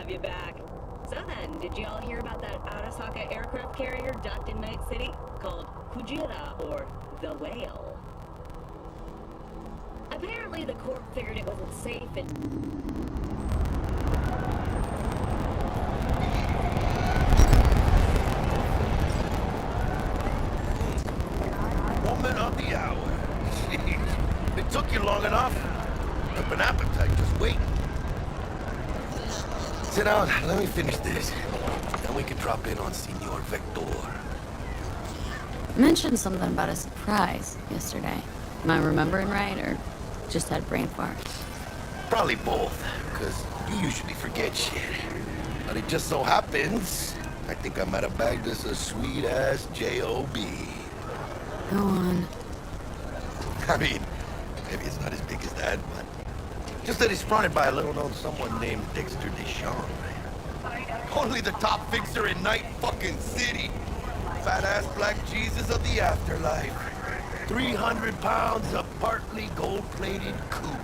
have you back. So then, did you all hear about that Arasaka aircraft carrier docked in Night City? Called Kujira, or the Whale. Apparently the Corp figured it wasn't safe and... Woman of the hour. Jeez. It took you long enough. Up an appetite just waiting. Sit down, let me finish this. Then we can drop in on Senor Vector. You mentioned something about a surprise yesterday. Am I remembering right, or just had brain fart? Probably both, because you usually forget shit. But it just so happens, I think I might have bagged us a sweet-ass J.O.B. Go on. I mean, maybe it's not as big as that, but... just that he's fronted by a little-known someone named Dexter Deschamps. Only the top fixer in Night fucking City. Fat-ass black Jesus of the afterlife. 300 pounds of partly gold-plated coupe.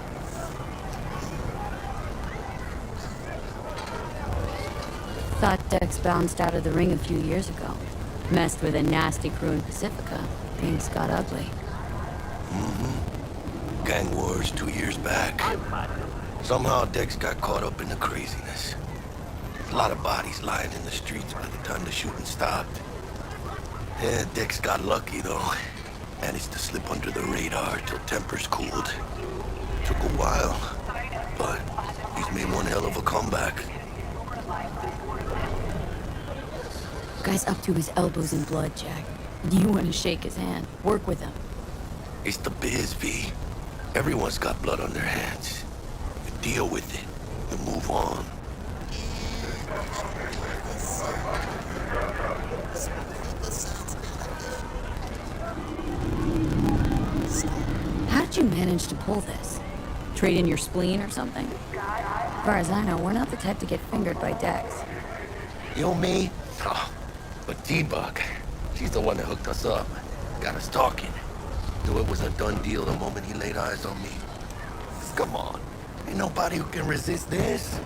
Thought Dex bounced out of the ring a few years ago. Messed with a nasty crew in Pacifica. Things got ugly. Gang wars 2 years back. Somehow Dex got caught up in the craziness. A lot of bodies lying in the streets by the time the shooting stopped. Yeah, Dex got lucky though. Managed to slip under the radar till tempers cooled. Took a while, but he's made one hell of a comeback. Guy's up to his elbows in blood, Jack. You want to shake his hand. Work with him. It's the biz, V. Everyone's got blood on their hands. You deal with it. You move on. How did you manage to pull this? Trade in your spleen or something? As far as I know, we're not the type to get fingered by Dex. You know me? Oh, but T-Bug, she's the one that hooked us up. Got us talking. Knew it was a done deal the moment he laid eyes on me. Come on. Ain't nobody who can resist this.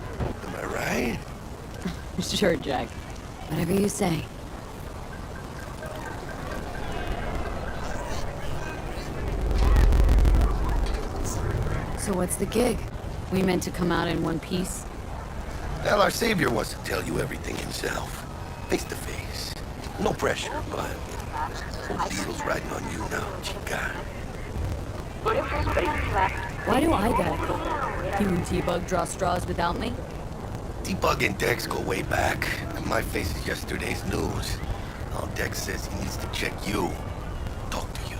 Am I right? Sure, Jack. Whatever you say. So what's the gig? We meant to come out in one piece? Hell, our savior wants to tell you everything himself. Face to face. No pressure, but whole deal's riding on you now, chica. Why do I gotta go? You and T-Bug draw straws without me? T-Bug and Dex go way back. And my face is yesterday's news. Now Dex says he needs to check you. Talk to you.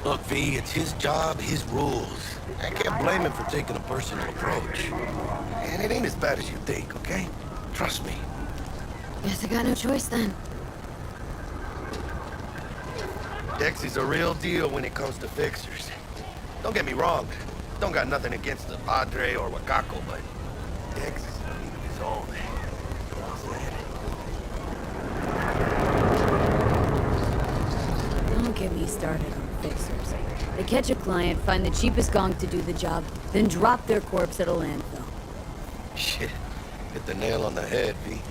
Look, V, it's his job, his rules. I can't blame him for taking a personal approach. And it ain't as bad as you think, okay? Trust me. Guess I got no choice then. Dex is a real deal when it comes to fixers. Don't get me wrong. Don't got nothing against the Padre or Wakako, but Dex is in a league of his own. Don't get me started on fixers. They catch a client, find the cheapest gonk to do the job, then drop their corpse at a landfill. Shit. Hit the nail on the head, V.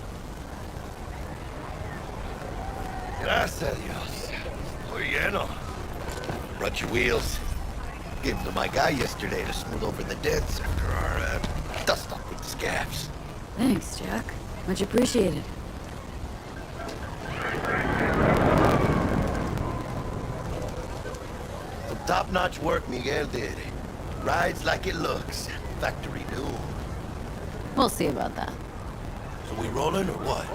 Gracias a Dios. Muy lleno. Brought your wheels. Gave them to my guy yesterday to smooth over the dents after our dust up with the scabs. Thanks, Jack. Much appreciated. Some top-notch work Miguel did. Rides like it looks. Factory new. We'll see about that. So we rolling or what?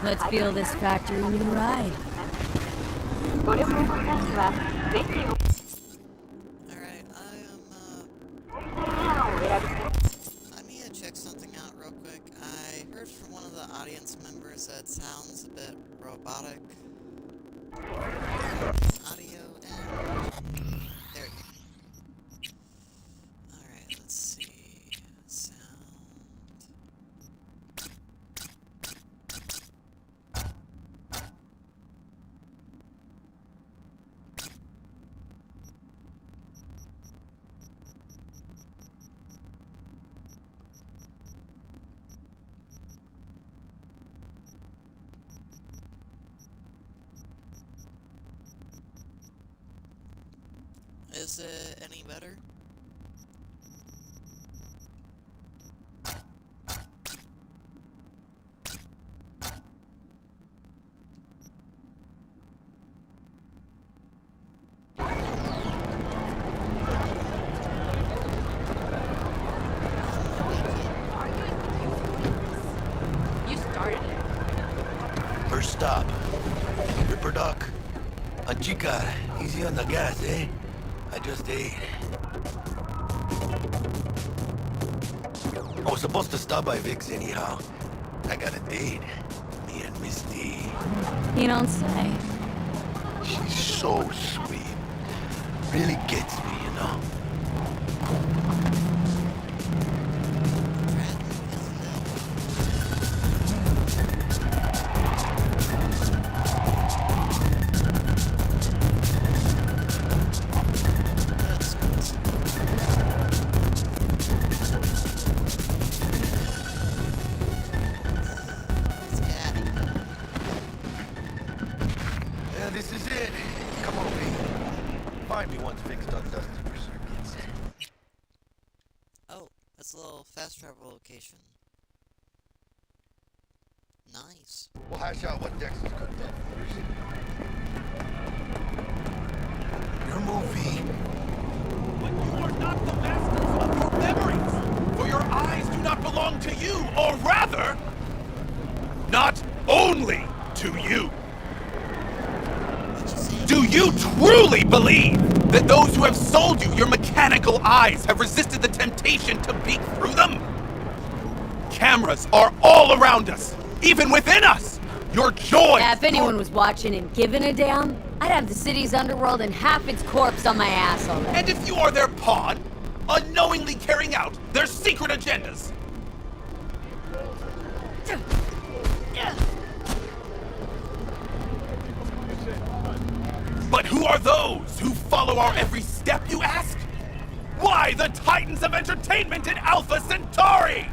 Let's feel this factory new ride. Alright, I need to check something out real quick. I heard from one of the audience members that it sounds a bit robotic. Audio and... there you go. Alright, let's see. Sound... Is it any better? You started it. First stop. Ripper Doc. Chica, easy on the gas, eh? I just ate. I was supposed to stop by Vic's anyhow. I got a date. Me and Misty. You don't say. She's so sweet. Really gets me, you know? Yeah, this is it. Come on, baby. Find me once Vic's done dusting your circuits. Oh, that's a little fast travel location. Nice. We'll hash out what Dex has cooked up first. Your movie. But you are not the masters of your memories! For your eyes do not belong to you, or rather, not only to you! What'd you say? Do you truly believe that those who have sold you your mechanical eyes have resisted the temptation to peek through them? Cameras are all around us, even within us! Your joy! Yeah, if anyone was watching and giving a damn, I'd have the city's underworld and half its corpse on my ass already. And if you are their pawn, unknowingly carrying out their secret agendas, but who are those who follow our every step, you ask? Why, the titans of entertainment in Alpha Centauri!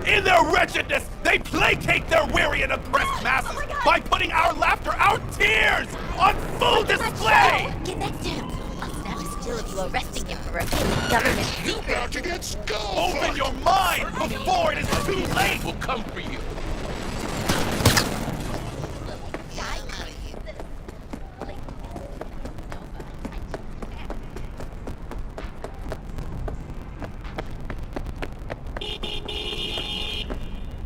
In their wretchedness, they placate their weary and oppressed masses by putting our laughter, our tears, on full display! Get next to him. I'll snap his still if you're arresting him for a government secret. About to get skull. Open your mind before it is too late! We'll come for you. Yeah, I'm out of here.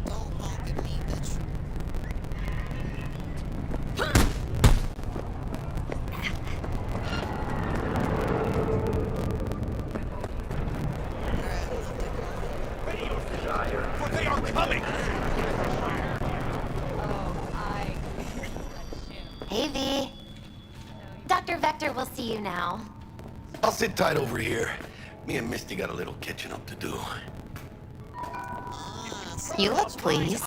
Don't honk at me, bitch. Alright, For they are coming! Hey, V. Dr. Vector will see you now. I'll sit tight over here. Me and Misty got a little catching up to do. so You look pleased.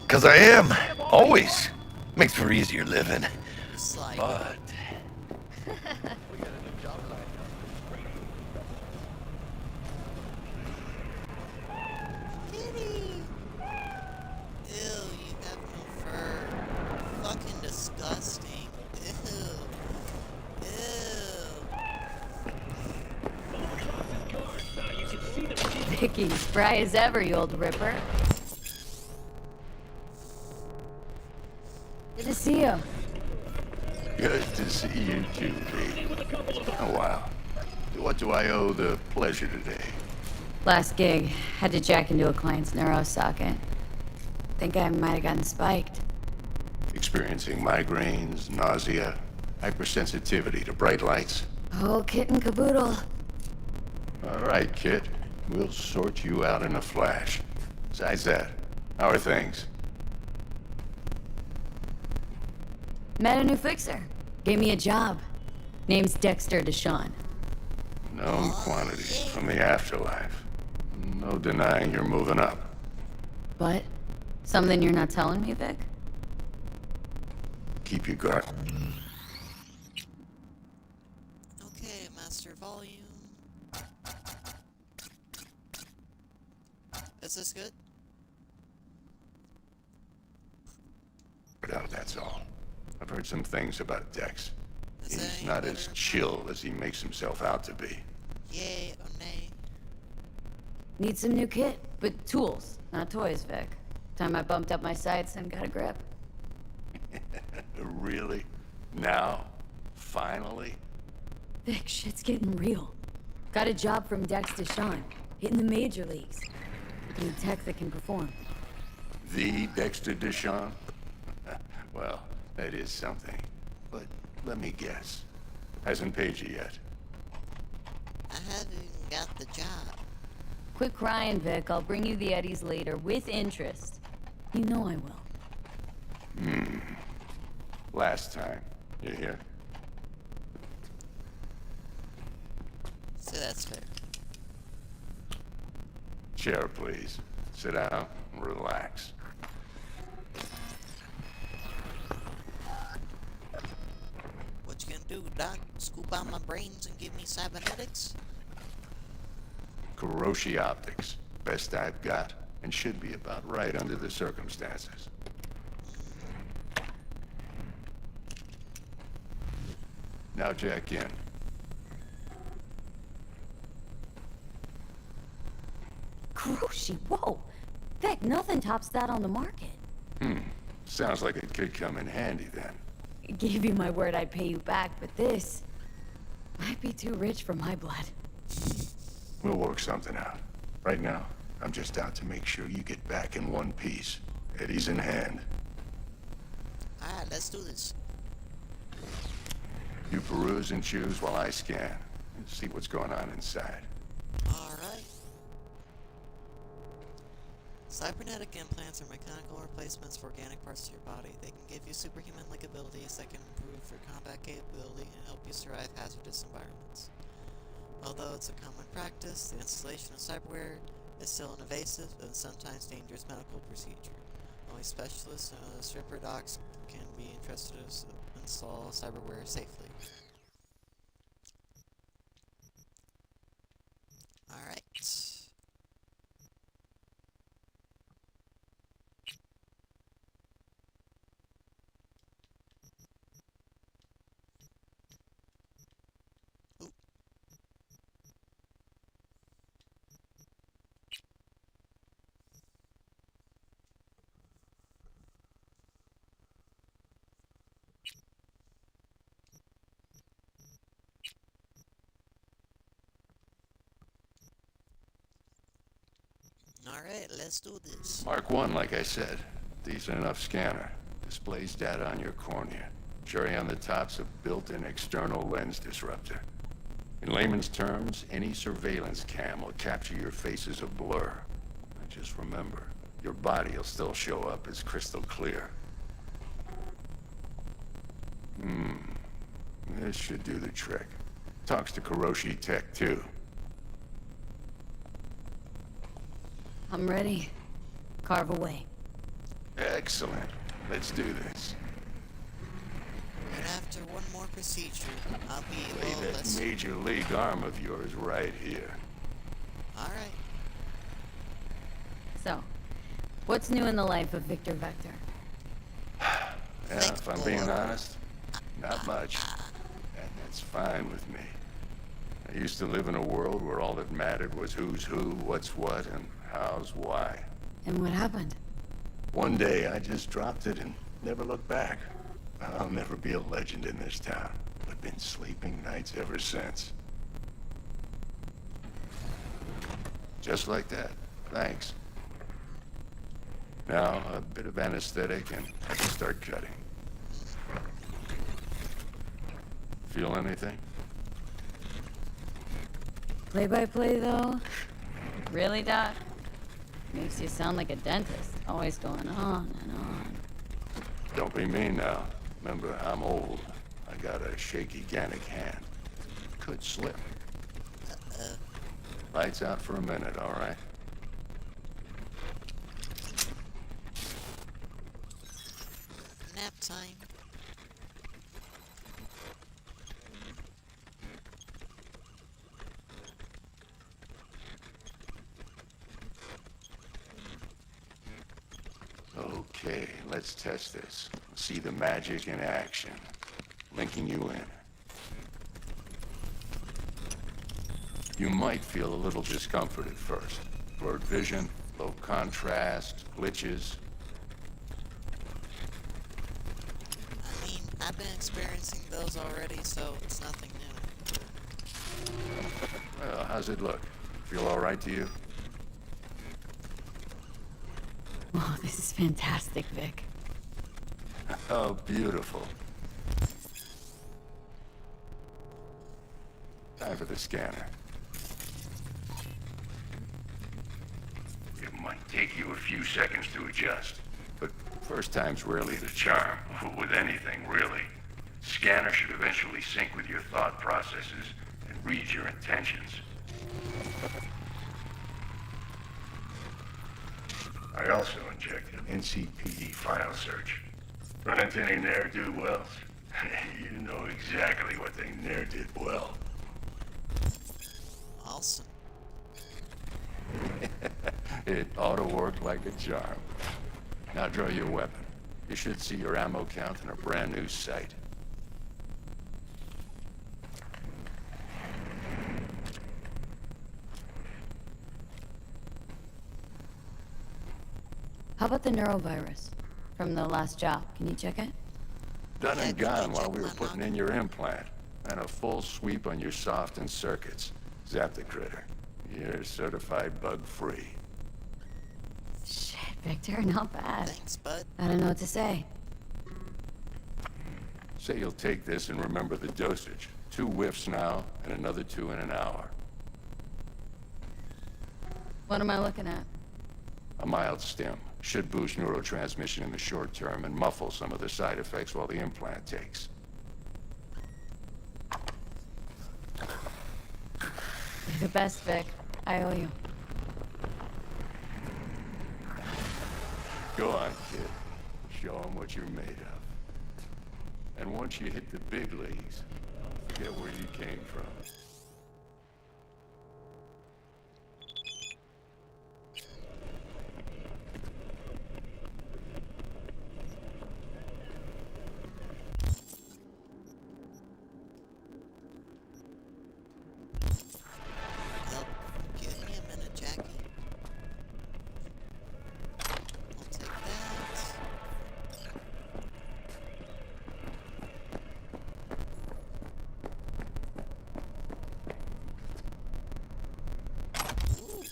Cause I am. Always. Makes for easier living. slide. But... Kitty! Ew, you have no fur. Fucking disgusting. Ew. Ew. Vicky, spry as ever, you old ripper. Good to see you. Good to see you too, V. Oh, wow. What do I owe the pleasure today? Last gig, had to jack into a client's neuro socket. Think I might have gotten spiked. Experiencing migraines, nausea, hypersensitivity to bright lights? Oh, kit and caboodle. All right, kid. We'll sort you out in a flash. Besides that, how are things? Met a new fixer. Gave me a job. Name's Dexter Deshawn. Known quantity from the afterlife. No denying you're moving up. But? Something you're not telling me, Vic? Keep your guard. Okay, master volume. Is this good? Out, that's all. I've heard some things about Dex. Is that He's any not better? as chill as he makes himself out to be. Yay or nay? Need some new kit, but tools, not toys, Vic. Time I bumped up my sights and got a grip. Really? Now? Finally? Vic, shit's getting real. Got a job from Dex Deshawn, hitting the major leagues. Need tech that can perform. The Dexter Deshawn? Well, that is something. But let me guess. Hasn't paid you yet. I haven't even got the job. Quit crying, Vic. I'll bring you the Eddies later, with interest. You know I will. Last time. You hear? So that's fair. Chair, please. Sit down and relax. What you gonna do, Doc? Scoop out my brains and give me cybernetics? Kuroshi optics. Best I've got, and should be about right under the circumstances. Now jack in. Kuroshi, whoa! Vic, nothing tops that on the market. Sounds like it could come in handy then. I gave you my word I'd pay you back, but this might be too rich for my blood. We'll work something out. Right now, I'm just out to make sure you get back in one piece. Eddie's in hand. Alright, let's do this. You peruse and choose while I scan. And see what's going on inside. Alright. Cybernetic implants are mechanical replacements for organic parts of your body. They can give you superhuman-like abilities that can improve your combat capability and help you survive hazardous environments. Although it's a common practice, the installation of cyberware is still an invasive and sometimes dangerous medical procedure. Only specialists and stripper docs can be entrusted to install cyberware safely. Alright. Alright, let's do this. Mark 1, like I said. Decent enough scanner. Displays data on your cornea. Cherry on the top's a built-in external lens disruptor. In layman's terms, any surveillance cam will capture your face as a blur. And just remember, your body will still show up as crystal clear. This should do the trick. Talks to Kuroshi Tech, too. I'm ready. Carve away. Excellent. Let's do this. And after one more procedure, I'll be Lay able that to... major league arm of yours right here. Alright. So, what's new in the life of Victor Vector? Yeah, if I'm being honest, not much. And that's fine with me. I used to live in a world where all that mattered was who's who, what's what, and how's why. And what happened? One day I just dropped it and never looked back. I'll never be a legend in this town, but been sleeping nights ever since. Just like that. Thanks. Now, a bit of anesthetic and I can start cutting. Feel anything? Play-by-play, though? Really, Doc? Makes you sound like a dentist, always going on and on. Don't be mean now. Remember, I'm old. I got a shaky Gannic hand. Could slip. Lights out for a minute, all right? Nap time. Okay, let's test this. See the magic in action. Linking you in. You might feel a little discomfort at first. Blurred vision, low contrast, glitches. I mean, I've been experiencing those already, so it's nothing new. Well, how's it look? Feel all right to you? Oh, this is fantastic, Vic. Oh, beautiful. Time for the scanner. It might take you a few seconds to adjust, but first time's rarely the charm. With anything, really. Scanner should eventually sync with your thought processes and read your intentions. I also injected an NCPD file search. Run into any ne'er-do-wells? You know exactly what they ne'er did well. Awesome. It ought to work like a charm. Now draw your weapon. You should see your ammo count in a brand new sight. How about the neurovirus from the last job? Can you check it? Done and Yeah, gone can you while check we were my putting log? in your implant. And a full sweep on your soft and circuits. Zap the critter. You're certified bug-free. Shit, Victor, not bad. Thanks, bud. I don't know what to say. Say you'll take this and remember the dosage. 2 whiffs now, and another 2 in an hour. What am I looking at? A mild stim. Should boost neurotransmission in the short term and muffle some of the side effects while the implant takes. You're the best, Vic. I owe you. Go on, kid. Show them what you're made of. And once you hit the big leagues, forget where you came from. Well, give me a minute, Jackie. I'll take that. Ooh.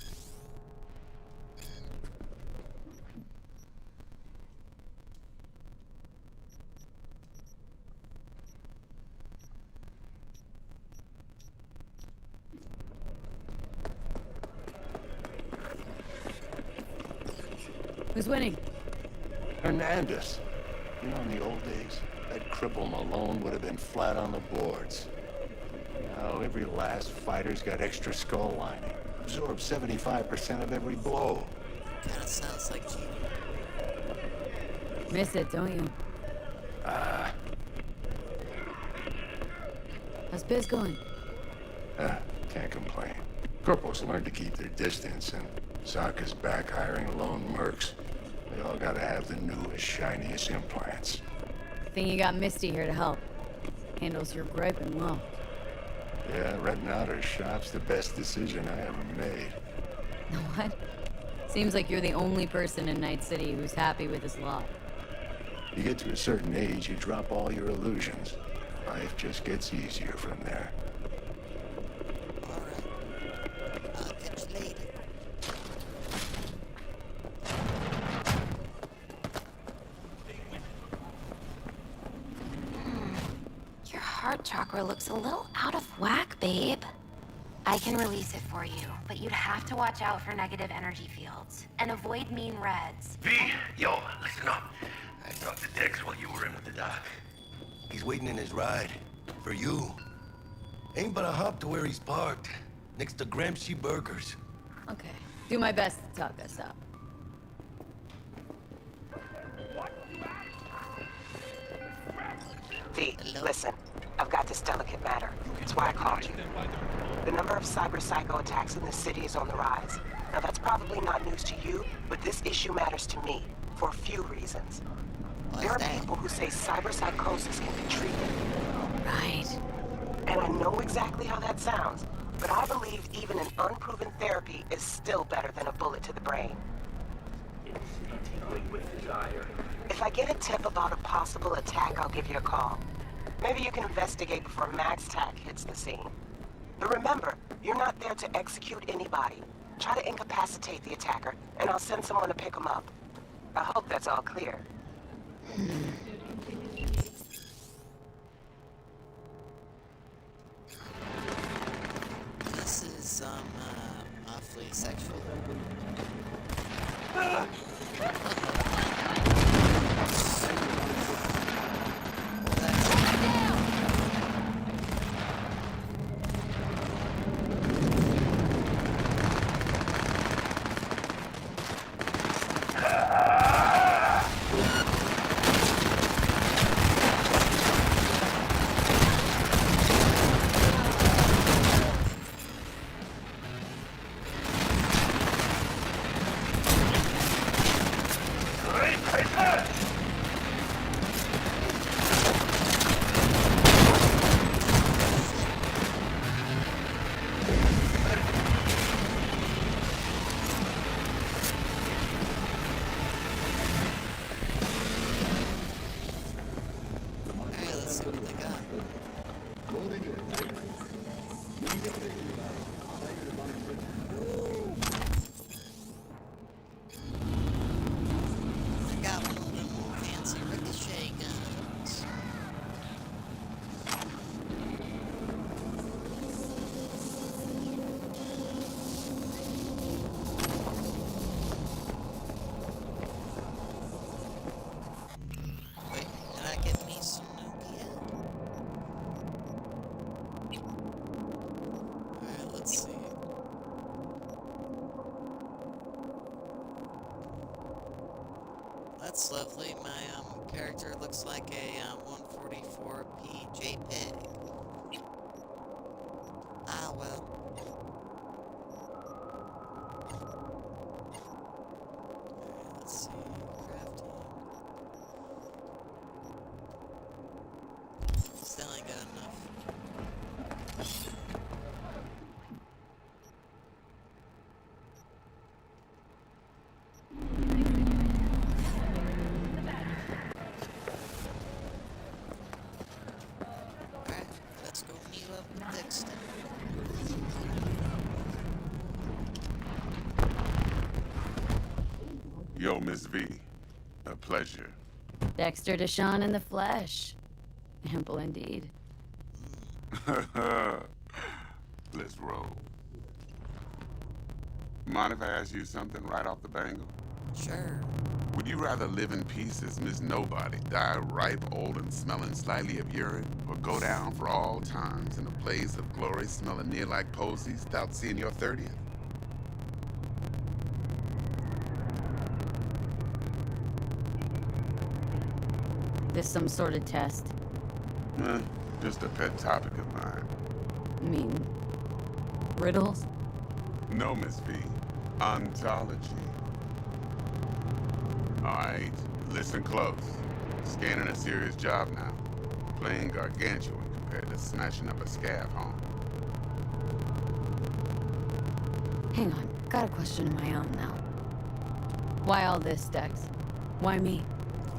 Who's winning? Hernandez. You know, in the old days, that cripple Malone would have been flat on the boards. Now, every last fighter's got extra skull lining. Absorbs 75% of every blow. Kinda sounds like cheating. Miss it, don't you? How's biz going? Can't complain. Corporals learned to keep their distance, and Sokka's back hiring lone mercs. They all gotta have the newest, shiniest implants. Think you got Misty here to help. Handles your griping well. Yeah, renting out her shop's the best decision I ever made. What? Seems like you're the only person in Night City who's happy with his lot. You get to a certain age, you drop all your illusions. Life just gets easier from there. Alright. I'll catch you later. Your heart chakra looks a little out of whack, babe. I can release it for you, but you'd have to watch out for negative energy fields and avoid mean reds. V, yo, listen up. I talked to Dex while you were in with the doc. He's waiting in his ride. For you. Ain't but a hop to where he's parked. Next to Gramsci Burgers. Okay. Do my best to talk us up. V, listen. I've got this delicate matter. That's why I called you. The number of cyber psycho attacks in this city is on the rise. Now that's probably not news to you, but this issue matters to me for a few reasons. There are people who say cyber psychosis can be treated. Right. And I know exactly how that sounds, but I believe even an unproven therapy is still better than a bullet to the brain. If I get a tip about a possible attack, I'll give you a call. Maybe you can investigate before Max Tac hits the scene. But remember, you're not there to execute anybody. Try to incapacitate the attacker, and I'll send someone to pick him up. I hope that's all clear. This is, awfully sexual. That's lovely. My character looks like a 144p JPEG. Ah, well. Alright, let's see. Crafting. Still ain't good enough. Yo, Miss V. A pleasure. Dexter Deshawn in the flesh. Ample indeed. Let's roll. Mind if I ask you something right off the bangle? Sure. Would you rather live in peace as Miss Nobody, die ripe, old, and smelling slightly of urine, or go down for all times in a blaze of glory smelling near like posies without seeing your 30th? This some sort of test? Just a pet topic of mine. I mean, riddles? No, Miss V. Ontology. Alright, listen close. Scanning a serious job now. Playing gargantuan compared to smashing up a scav home. Hang on, got a question of my own now. Why all this, Dex? Why me?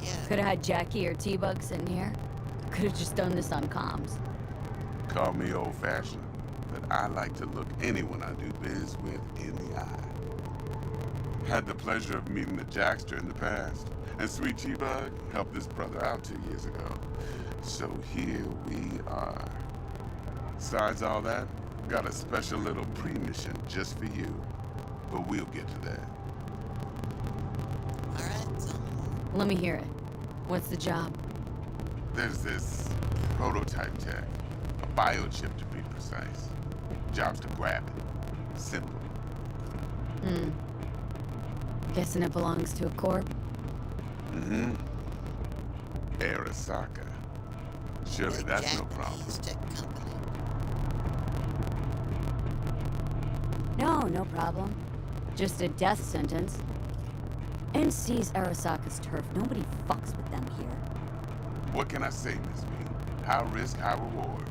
Yeah. Could've had Jackie or T-Bug sitting here. Could've just done this on comms. Call me old-fashioned, but I like to look anyone I do biz with in the eye. Had the pleasure of meeting the Jackster in the past, and Sweet T-Bug helped this brother out 2 years ago. So here we are. Besides all that, got a special little pre-mission just for you. But we'll get to that. Alright, so... Let me hear it. What's the job? There's this prototype tech, a biochip to be precise. Job's to grab it. Simple. Guessing it belongs to a corp? Arasaka. Surely that's no problem. Japanese tech company. No problem. Just a death sentence. NC's Arasaka's turf. Nobody fucks with them here. What can I say, Miss B? High risk, high reward.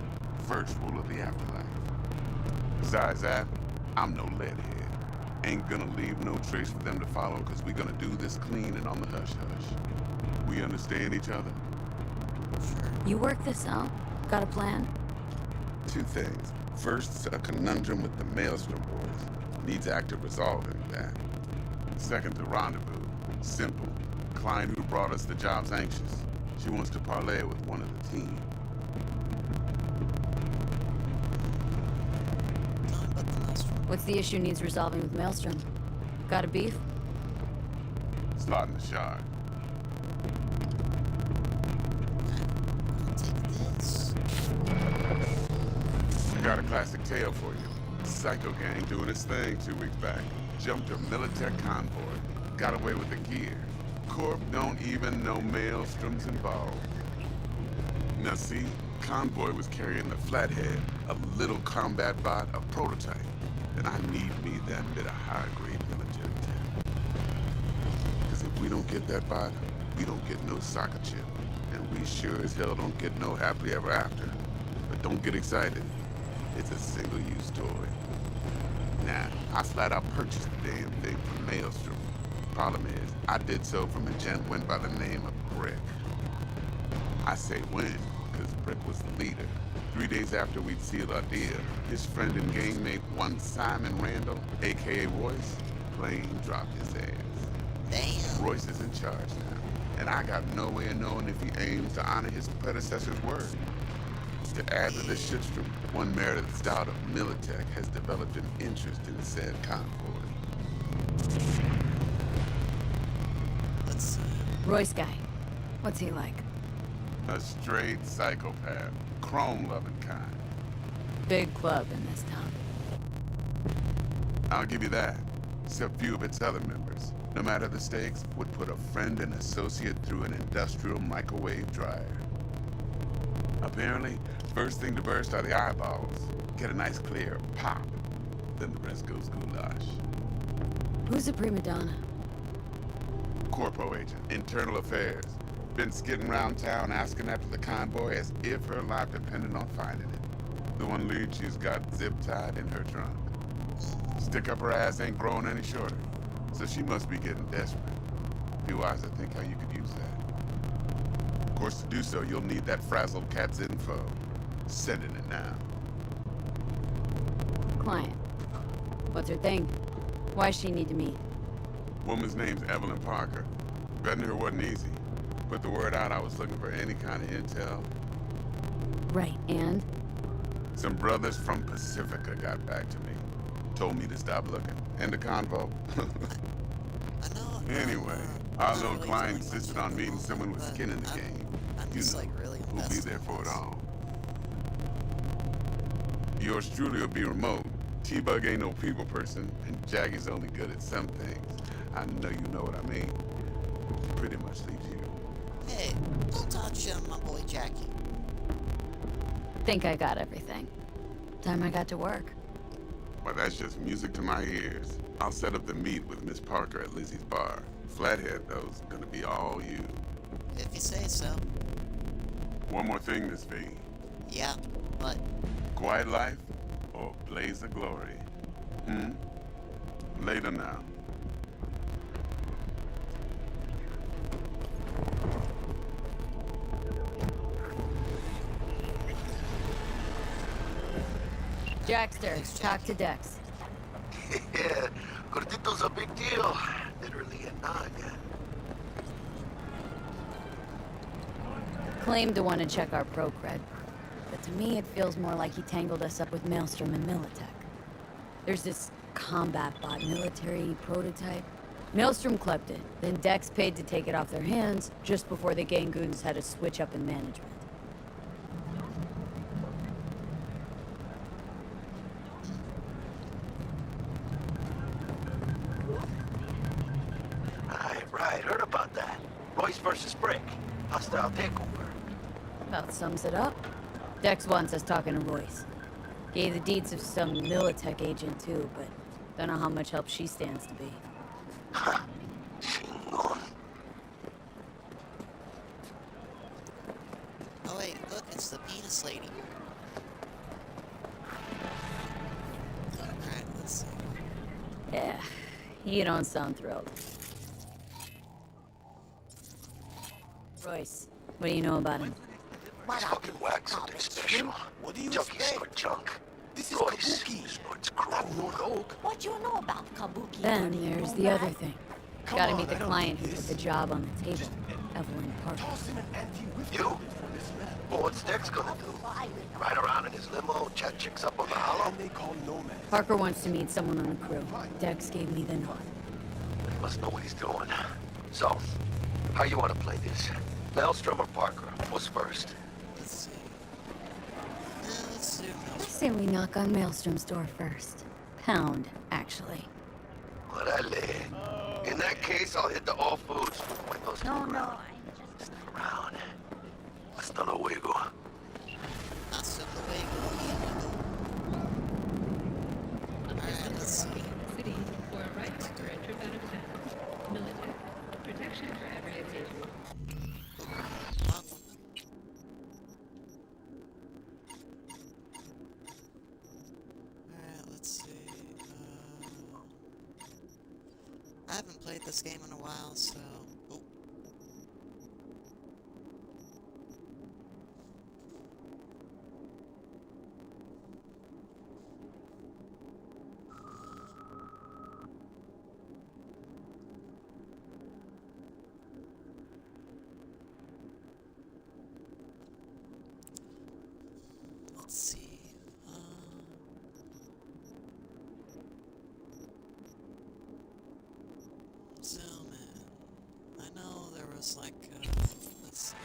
First rule of the afterlife. Besides that, I'm no leadhead. Ain't gonna leave no trace for them to follow, cause we gonna do this clean and on the hush-hush. We understand each other? You work this out? Got a plan? Two things. First, a conundrum with the Maelstrom boys. Needs active resolving, that. Second, the rendezvous. Simple. Client who brought us the job's anxious. She wants to parlay with one of the team. What's the issue needs resolving with Maelstrom? Got a beef? Slot in the shard. I'll take this. Got a classic tale for you. Psycho gang doing its thing 2 weeks back. Jumped a Militech convoy. Got away with the gear. Corp don't even know Maelstrom's involved. Now see, convoy was carrying the Flathead, a little combat bot, a prototype. And I need me that bit of high-grade military tech. Because if we don't get that bot, we don't get no soccer chip. And we sure as hell don't get no happily ever after. But don't get excited. It's a single-use toy. Now, I flat out purchased the damn thing from Maelstrom. Problem is, I did so from a gent went by the name of Brick. I say when, because Brick was the leader. 3 days after we'd sealed our deal, his friend and gangmate, one Simon Randall, a.k.a. Royce, plain dropped his ass. Damn. Royce is in charge now, and I got no way of knowing if he aims to honor his predecessor's word. To add to this shitstorm, one Meredith Stout of Militech has developed an interest in said convoy. Let's see. Royce guy. What's he like? A straight psychopath, chrome-loving kind. Big club in this town. I'll give you that. Except few of its other members, no matter the stakes, would put a friend and associate through an industrial microwave dryer. Apparently, first thing to burst are the eyeballs. Get a nice clear pop. Then the rest goes goulash. Who's the prima donna? Corpo agent, internal affairs. Been skidding around town asking after the convoy as if her life depended on finding it. The one lead she's got zip-tied in her trunk. Stick up her ass ain't growing any shorter, so she must be getting desperate. Be wise to think how you could use that. Of course, to do so, you'll need that frazzled cat's info. Sending it now. Client. What's her thing? Why's she need to meet? Woman's name's Evelyn Parker. Betting her wasn't easy. Put the word out I was looking for any kind of intel. Right, and? Some brothers from Pacifica got back to me. Told me to stop looking. End the convo. I know. Anyway, our little client insisted on meeting someone with skin in the game. I'm You just know, like really who'll be invested there in for it this. all. Yours truly will be remote. T-Bug ain't no people person, and Jacky's only good at some things. I know you know what I mean. Pretty much leaves you. Hey, don't touch my boy Jackie. Think I got everything. Time I got to work. Well, that's just music to my ears. I'll set up the meet with Miss Parker at Lizzie's bar. Flathead, though, is gonna be all you. If you say so. One more thing, Miss V. Yeah, but Quiet life or blaze of glory? Later now. Jackster, talk to Dex. Yeah, Gordito's a big deal. Literally a noggin. Claimed to want to check our pro cred. But to me, it feels more like he tangled us up with Maelstrom and Militech. There's this combat bot military prototype. Maelstrom clept it, then Dex paid to take it off their hands just before the Gangoons had a switch up in management. Right, heard about that. Royce versus Brick. Hostile takeover. About sums it up. Dex wants us talking to Royce. Gave the deeds of some Militech agent too, but don't know how much help she stands to be. Ha! Chingon. oh wait, look, it's the penis lady. You don't sound thrilled. Royce, what do you know about him? He's fucking whack, something special. What do you Junkies expect? snort junk. This is Royce Kabuki. snorts chrome. Not North Oak. What do you know about Kabuki? Then honey? there's No the guy? other thing. Come Gotta on, meet the I don't client need who put this. the job on the table. Evelyn Parker. Toss him an anti-whiff You? for this man. Well, what's Dex gonna do? Ride around in his limo, chat chicks up on the hollow? And they call nomads. Parker wants to meet someone on the crew. Dex gave me the nod. He must know what he's doing. So, how you want to play this? Maelstrom or Parker? What's first? Let's see. Let's do I Maelstrom. say we knock on Maelstrom's door first. Pound, actually. Órale. In that case, I'll hit the all foods. Windows No, around. no, I'm just... Stick around. Hasta luego. Hasta luego, amigo. Alright, let's see. City for a right for a trip out of town. Military. Protection for every occasion. Wrong one. Alright, let's see. I haven't played this game in a while, so... Oh. Let's see. Zoom in. I know there was like, let's see.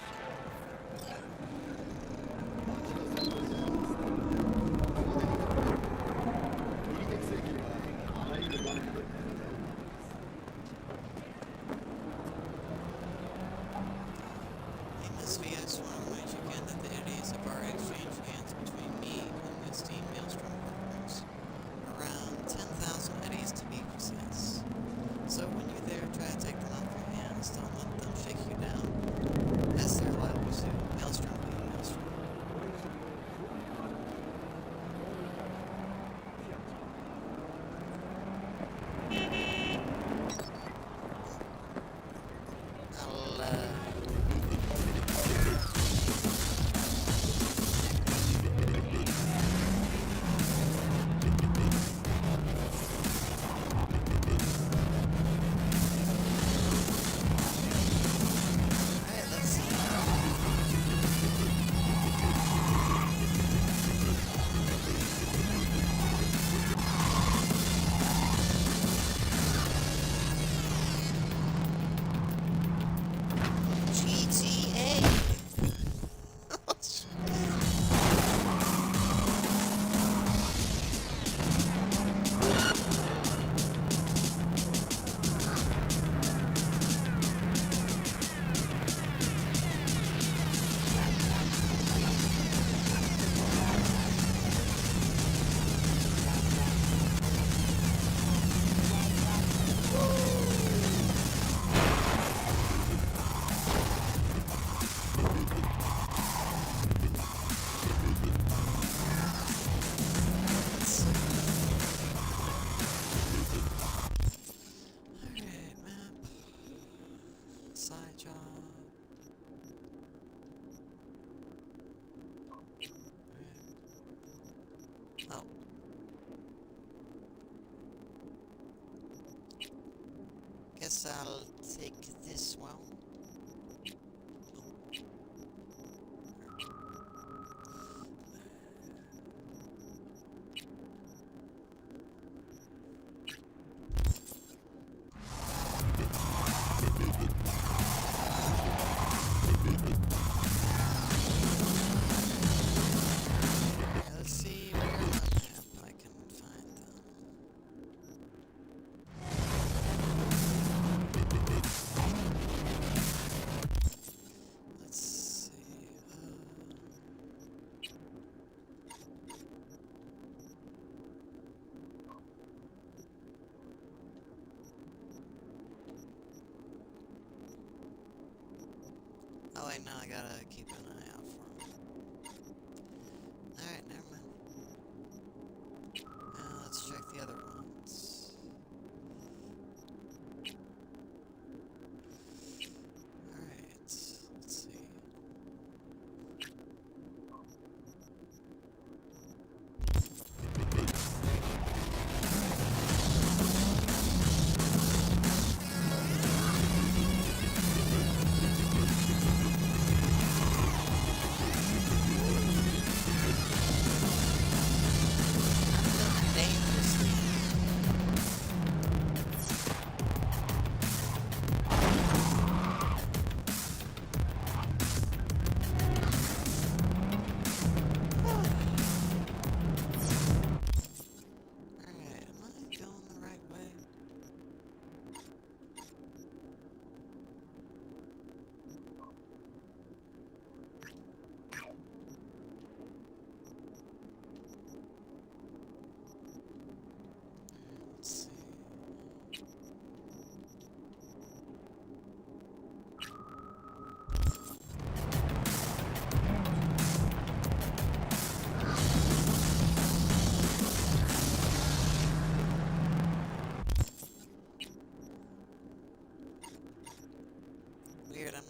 In this video, I just want to remind you again that the entities have already exchanged hands between me and the esteemed Maelstrom partners. Around 10,000 eddies to be precise. So when you're there, try to take them off your hands. Don't let them shake you down. As they're liable to. Maelstrom being Maelstrom. Alright, let's see. GTA! Alright, map. Side job. Alright. Oh. Guess I'll take this one. Okay, let's see where on the map I can find them. Let's see. Oh wait, no, I gotta keep an eye out for them. Alright, never mind. Now let's check the other ones.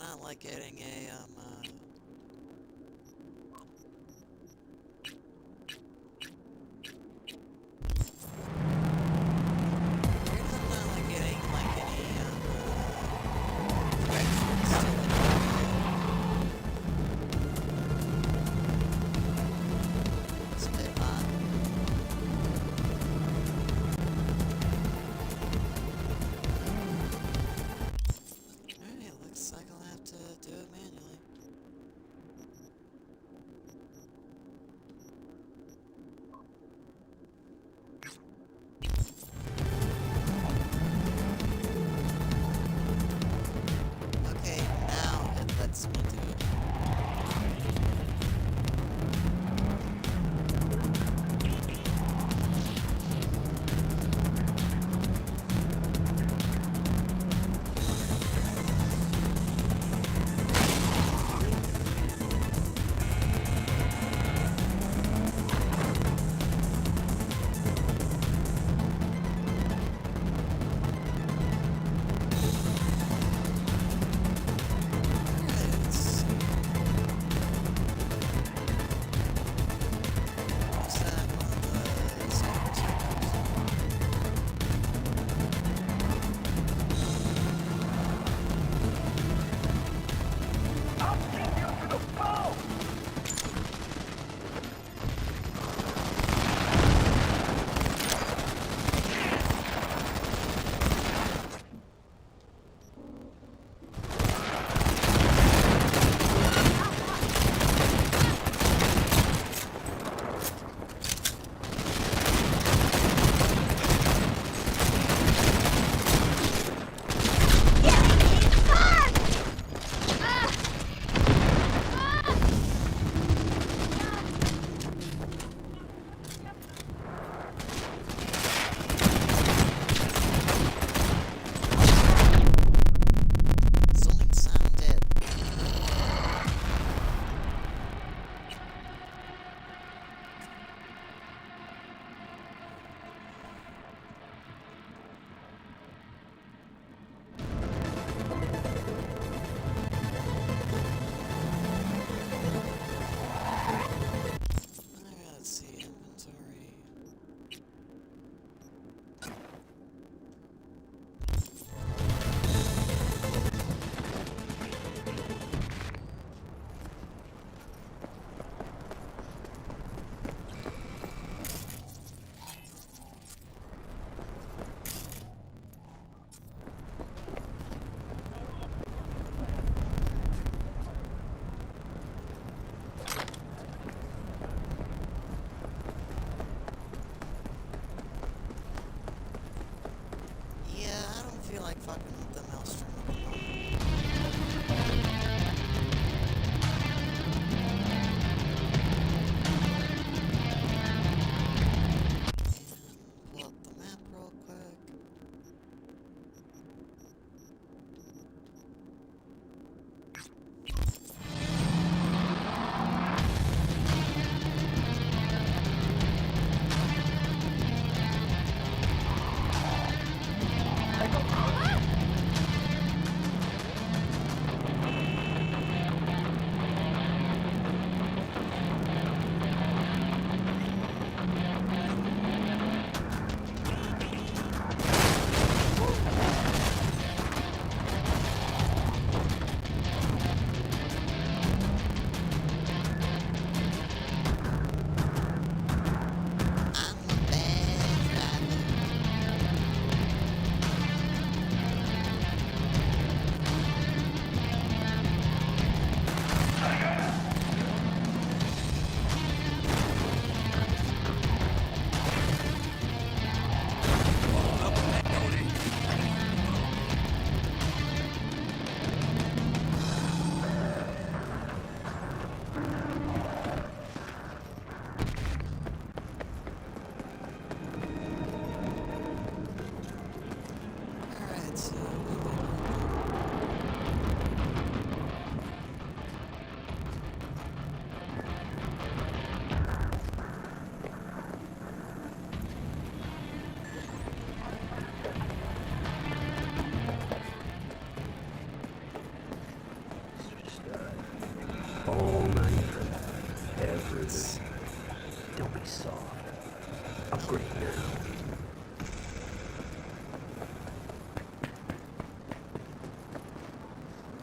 not like getting a, Alright, looks like I'll have to do it manually. All night. Everything. Don't be soft. Upgrade now.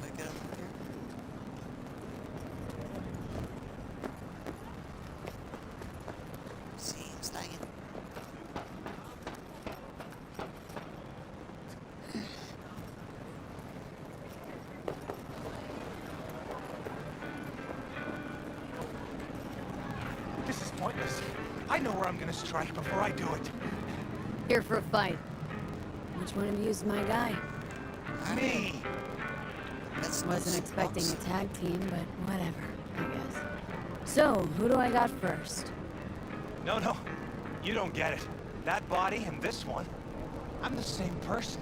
I get over here. Seems like it. This is pointless. I know where I'm gonna strike before I do it. Here for a fight. Which one of you is my guy? Me! That's Wasn't expecting a tag team, but whatever, I guess. So, who do I got first? No, you don't get it. That body and this one, I'm the same person.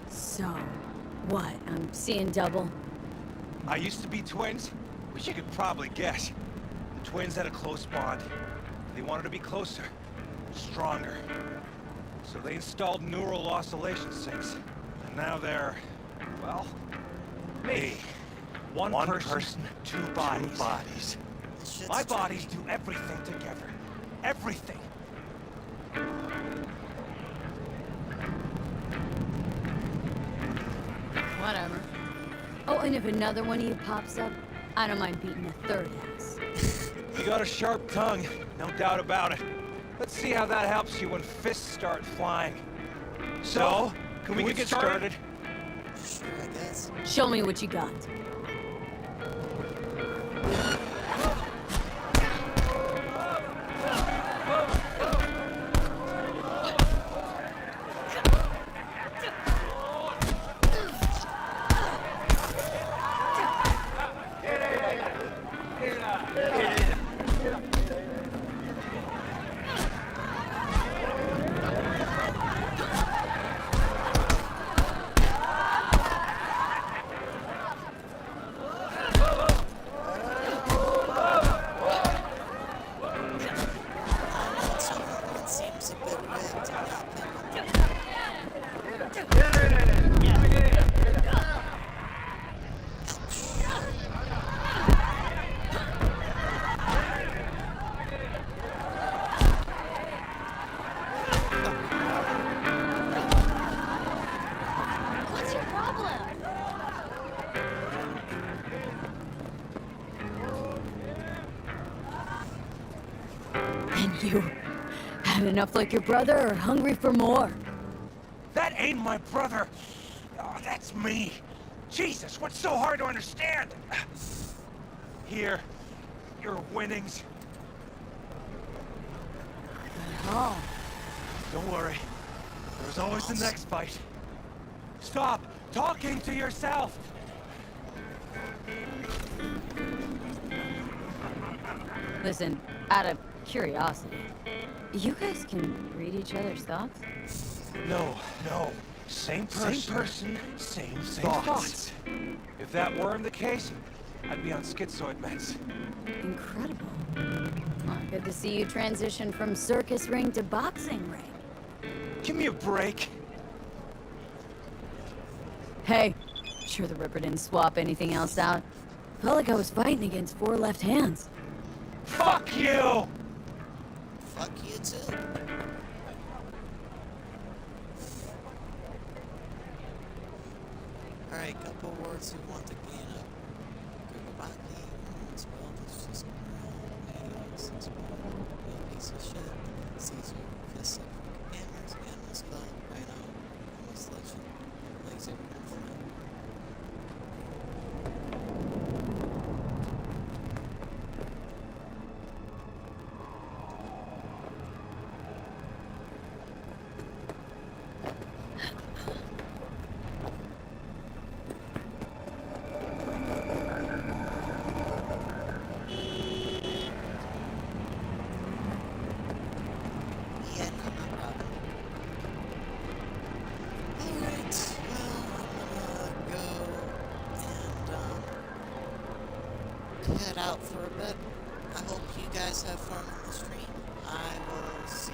So, what? I'm seeing double? I used to be twins, but you could probably guess. The twins had a close bond. They wanted to be closer, stronger. So they installed neural oscillation sinks. And now they're, well, me. One person, two bodies. My bodies do everything together. Everything. Whatever. Oh, and if another one of you pops up, I don't mind beating a third ass. You got a sharp tongue, no doubt about it. Let's see how that helps you when fists start flying. So, can we get started? Sure, I guess. Show me what you got. It seems a bit rigged, in my opinion. What's your problem? And you had enough like your brother or hungry for more? That ain't my brother. Oh, that's me. Jesus, what's so hard to understand? Here, your winnings. Oh, Don't worry. There's always the next fight. Stop talking to yourself. listen, out of curiosity, you guys can read each other's thoughts? No. Same person, same thoughts. If that weren't the case, I'd be on schizoid meds. Incredible. Well, good to see you transition from circus ring to boxing ring. Give me a break. Hey, sure the Ripper didn't swap anything else out. Felt like I was fighting against four left hands. Fuck you! Fuck you too. Alright, couple words we want to gain up. Goodbye, as well as just aliens as well. You piece of shit. Caesar, fist up for gamers, Animals Club, Rhino, Almost Legend. Thanks everyone for that. Yeah, no problem. Alright, well, I'm gonna go and head out for a bit. I hope you guys have fun on the stream. I will see